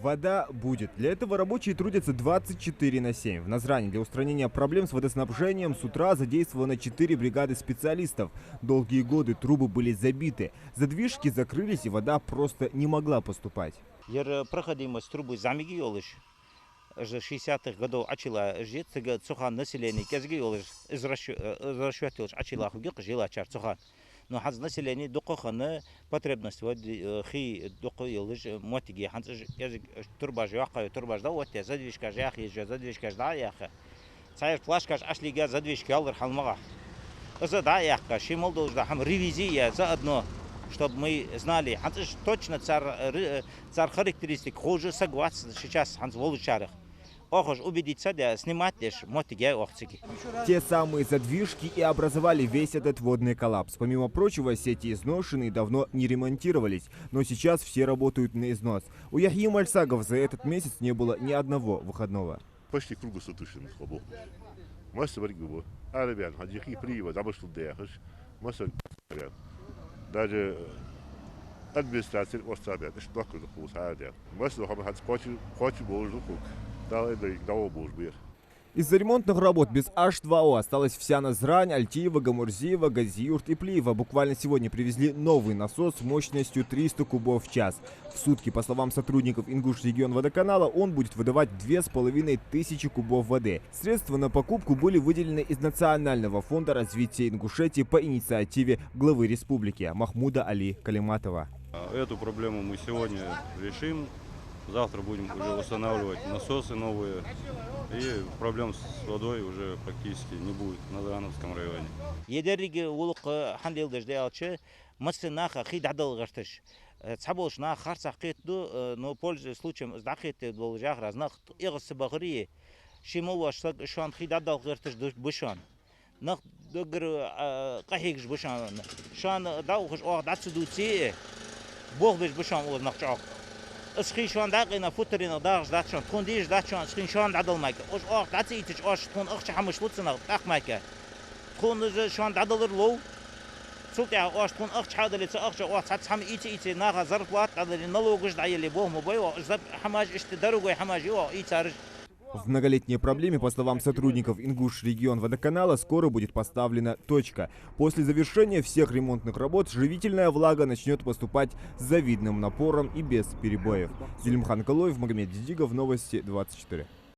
Вода будет. Для этого рабочие трудятся 24/7. В Назране для устранения проблем с водоснабжением с утра задействовано 4 бригады специалистов. Долгие годы трубы были забиты. Задвижки закрылись, и вода просто не могла поступать. Проходимость трубы замиги олыш. 60-х годов achila жет цохан население кезги олыш израсчетилось achila хуги жила чар цохан. Но хаз население докоханы потребность воды хи докоилыш мотиги хаз турбаж яхай турбажда вот я задвижка яхи задвижка да яха. Цай флашкаш ашлига задвижка алыр халмага. За да яха шимолдож да хам ревизия заодно, чтобы мы знали, точно цар характеристик хуже согласен сейчас ханс волчарах. Охож убедиться, да снимать лишь мотиги охцики. Те самые задвижки и образовали весь этот водный коллапс. Помимо прочего, сети изношены и давно не ремонтировались. Но сейчас все работают на износ. У Яхьи Мальсагов за этот месяц не было ни одного выходного. Почти круглосуточно слабо. Масса борьбы. А ребят, хаджихи привод, а что дехаш. Масса даже администрация островят, что такое получается. Масса хам хат хочет больше хук. Из-за ремонтных работ без H2O осталась вся Назрань, Альтиево, Гамурзиево, Газиюрт и Плиево. Буквально сегодня привезли новый насос мощностью 300 кубов в час. В сутки, по словам сотрудников Ингуш-Регионводоканала, он будет выдавать 2500 кубов воды. Средства на покупку были выделены из Национального фонда развития Ингушетии по инициативе главы республики Махмуда Али Калиматова. Эту проблему мы сегодня решим. Завтра будем уже устанавливать насосы новые, и проблем с водой уже практически не будет на Назрановском районе. Едериги улук хандилдеш деалче масынаха хидадал гартыш. Цаболшна харсах кетду, но пользуясь случаем сдахете должах разнах игсы багри. Шимол вашак шан хидадал гартыш бушан. Нах догр кахигш бушан. Шан даугш ох дацудути. Бог беш бушан оз нахчак. اسخيشان داقينا فوترينا داغش داتشان تكون ديش داتشان اسخيشان دادل مايك اوش اوخ داتيتش اوش تكون اخش حمش لوتسنا داق مايك تكون شان دادل لو سوتي اوش تكون اخش حادل اخش اوخ تاتحم ايتي ناغا زرت وات دادل نلوغش دايلي بوهم بويو حماج اشتدرغوي حماج يو ايتارج. В многолетней проблеме, по словам сотрудников Ингуш-Регионводоканала, скоро будет поставлена точка. После завершения всех ремонтных работ живительная влага начнет поступать с завидным напором и без перебоев. Зелимхан Калоев, Магомед Дидигов, Новости 24.